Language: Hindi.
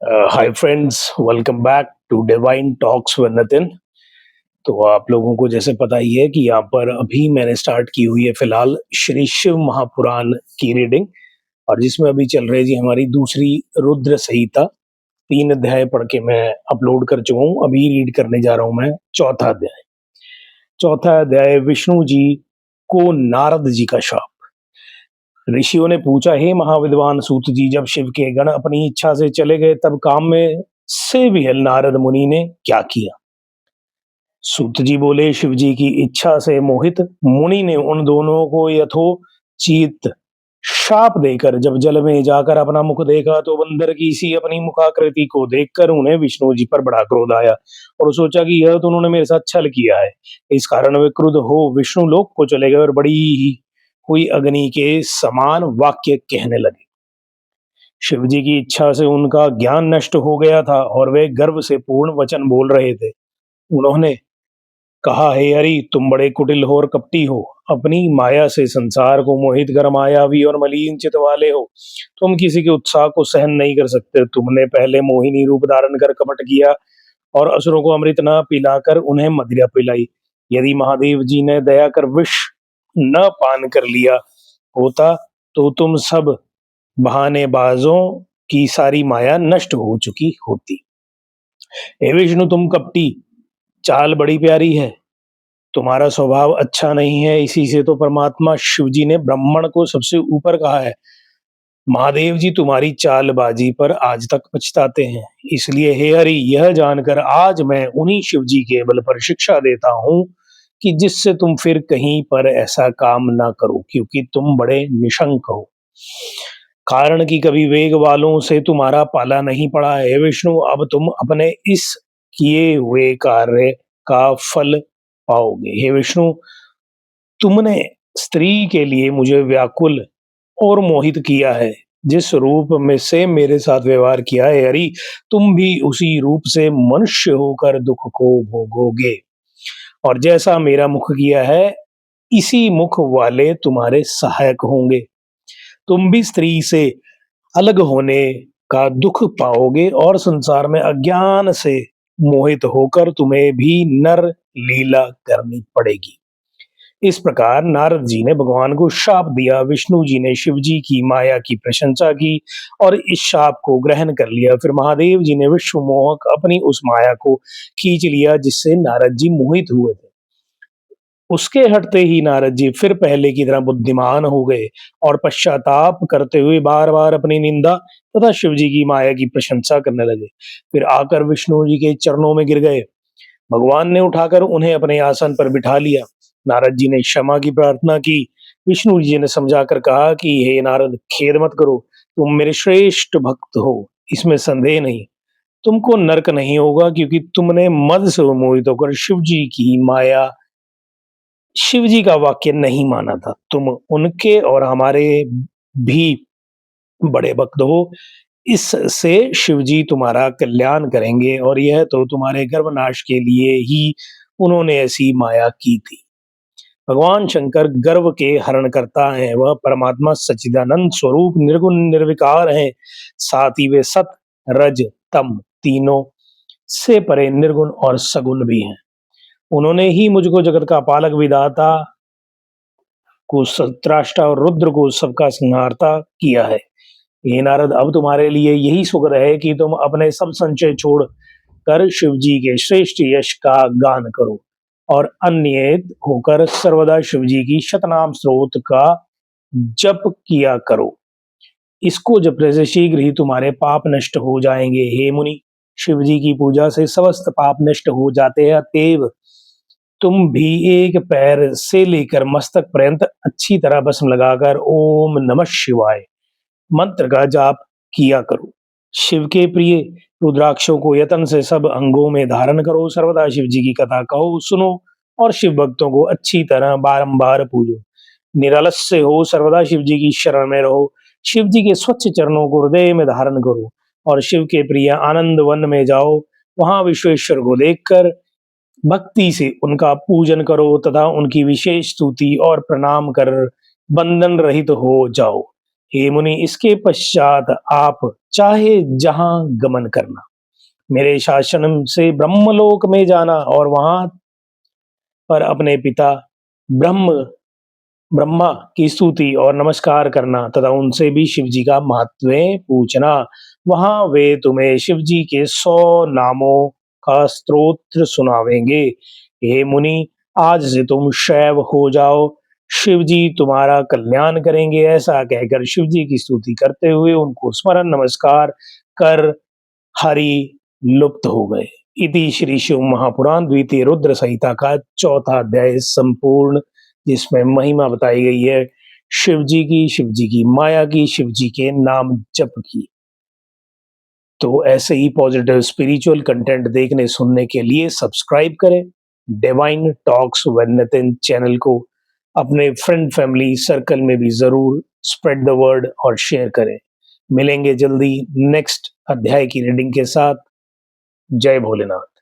Hi friends, welcome back to divine talks with Nitin. तो आप लोगों को जैसे पता ही है कि यहाँ पर अभी मैंने स्टार्ट की हुई है फिलहाल श्री शिव महापुराण की रीडिंग। और जिसमें अभी चल रही है जी हमारी दूसरी रुद्र संहिता। 3 अध्याय पढ़ के मैं अपलोड कर चुका हूँ। अभी रीड करने जा रहा हूँ मैं चौथा अध्याय। चौथा अध्याय विष्णु जी को नारद जी का शाप। ऋषियों ने पूछा, हे महाविद्वान सूत जी, जब शिव के गण अपनी इच्छा से चले गए तब काम में से विहल नारद मुनि ने क्या किया? सूत जी बोले, शिव जी की इच्छा से मोहित मुनि ने उन दोनों को यथोचित शाप देकर जब जल में जाकर अपना मुख देखा तो बंदर की सी अपनी मुखाकृति को देखकर उन्हें विष्णु जी पर बड़ा क्रोध आया और सोचा कि यह तो उन्होंने मेरे साथ छल किया है। इस कारण वे क्रुद्ध हो विष्णु लोक को चले गए और बड़ी ही हुई अग्नि के समान वाक्य कहने लगे। शिव जी की इच्छा से उनका ज्ञान नष्ट हो गया था और वे गर्व से पूर्ण वचन बोल रहे थे। उन्होंने कहा, हे हरि, तुम बड़े कुटिल हो और कपटी हो, अपनी माया से संसार को मोहित कर मायावी और मलिन चित वाले हो। तुम किसी के उत्साह को सहन नहीं कर सकते। तुमने पहले मोहिनी रूप धारण कर कपट किया और असुरों को अमृत न पिलाकर उन्हें मदिरा पिलाई। यदि महादेव जी ने दया कर विष न पान कर लिया होता तो तुम सब बहानेबाजों की सारी माया नष्ट हो चुकी होती। हे विष्णु, तुम कपटी, चाल बड़ी प्यारी है, तुम्हारा स्वभाव अच्छा नहीं है। इसी से तो परमात्मा शिव जी ने ब्राह्मण को सबसे ऊपर कहा है। महादेव जी तुम्हारी चालबाजी पर आज तक पछताते हैं। इसलिए हे हरि, यह जानकर आज मैं उन्हीं शिव जी के बल पर शिक्षा देता हूँ कि जिससे तुम फिर कहीं पर ऐसा काम ना करो, क्योंकि तुम बड़े निशंक हो। कारण कि कभी वेग वालों से तुम्हारा पाला नहीं पड़ा है। हे विष्णु, अब तुम अपने इस किए हुए कार्य का फल पाओगे। हे विष्णु, तुमने स्त्री के लिए मुझे व्याकुल और मोहित किया है। जिस रूप में से मेरे साथ व्यवहार किया है हरि, तुम भी उसी रूप से मनुष्य होकर दुख को भोगोगे। और जैसा मेरा मुख किया है, इसी मुख वाले तुम्हारे सहायक होंगे। तुम भी स्त्री से अलग होने का दुख पाओगे और संसार में अज्ञान से मोहित होकर तुम्हें भी नर लीला करनी पड़ेगी। इस प्रकार नारद जी ने भगवान को शाप दिया। विष्णु जी ने शिव जी की माया की प्रशंसा की और इस शाप को ग्रहण कर लिया। फिर महादेव जी ने विश्व मोहक अपनी उस माया को खींच लिया जिससे नारद जी मोहित हुए थे। उसके हटते ही नारद जी फिर पहले की तरह बुद्धिमान हो गए और पश्चाताप करते हुए बार बार अपनी निंदा तथा शिव जी की माया की प्रशंसा करने लगे। फिर आकर विष्णु जी के चरणों में गिर गए। भगवान ने उठाकर उन्हें अपने आसन पर बिठा लिया। नारद जी ने क्षमा की प्रार्थना की। विष्णु जी ने समझाकर कहा कि हे नारद, खेद मत करो, तुम मेरे श्रेष्ठ भक्त हो, इसमें संदेह नहीं। तुमको नरक नहीं होगा, क्योंकि तुमने मद से मोहित होकर शिव जी का वाक्य नहीं माना था। तुम उनके और हमारे भी बड़े भक्त हो। इससे शिव जी तुम्हारा कल्याण करेंगे और यह तो तुम्हारे गर्भनाश के लिए ही उन्होंने ऐसी माया की थी। भगवान शंकर गर्व के हरण करता है। वह परमात्मा सच्चिदानंद स्वरूप निर्गुण निर्विकार हैं। साथ ही वे सत, रज, तम तीनों से परे निर्गुण और सगुण भी हैं। उन्होंने ही मुझको जगत का पालक विधाता को सत्राष्टा और रुद्र को सबका संहारता किया है। ये नारद, अब तुम्हारे लिए यही सुखद है कि तुम अपने सब संचय छोड़ कर शिव जी के श्रेष्ठ यश का गान करो और अन्य होकर सर्वदा शिव जी की शतनाम स्रोत का जप किया करो। इसको जपने से शीघ्र ही तुम्हारे पाप नष्ट हो जाएंगे। हे मुनि, शिव जी की पूजा से समस्त पाप नष्ट हो जाते हैं। अतएव तुम भी एक पैर से लेकर मस्तक पर्यंत अच्छी तरह भस्म लगाकर ओम नमः शिवाय मंत्र का जाप किया करो। शिव के प्रिय रुद्राक्षों को यतन से सब अंगों में धारण करो। सर्वदा शिव जी की कथा कहो, सुनो और शिव भक्तों को अच्छी तरह बारंबार पूजो। निरालस्य हो, सर्वदा शिव जी की शरण में रहो। शिव जी के स्वच्छ चरणों को हृदय में धारण करो और शिव के प्रिय आनंद वन में जाओ। वहां विश्वेश्वर को देखकर भक्ति से उनका पूजन करो तथा उनकी विशेष स्तुति और प्रणाम कर बंधन रहित हो जाओ। हे मुनि, इसके पश्चात आप चाहे जहां गमन करना, मेरे शासन से ब्रह्मलोक में जाना और वहां पर अपने पिता ब्रह्मा की स्तुति और नमस्कार करना तथा उनसे भी शिव जी का महत्व पूछना। वहां वे तुम्हें शिव जी के 100 नामों का स्तोत्र सुनावेंगे। हे मुनि, आज से तुम शैव हो जाओ, शिव जी तुम्हारा कल्याण करेंगे। ऐसा कहकर शिव जी की स्तुति करते हुए उनको स्मरण नमस्कार कर हरि लुप्त हो गए। इति श्री शिव महापुराण द्वितीय रुद्र संहिता का चौथा अध्याय संपूर्ण, जिसमें महिमा बताई गई है शिव जी की माया की, शिव जी के नाम जप की। तो ऐसे ही पॉजिटिव स्पिरिचुअल कंटेंट देखने सुनने के लिए सब्सक्राइब करें divine talks with Nitin channel को। अपने फ्रेंड फैमिली सर्कल में भी जरूर स्प्रेड द वर्ड और शेयर करें। मिलेंगे जल्दी नेक्स्ट अध्याय की रीडिंग के साथ। जय भोलेनाथ।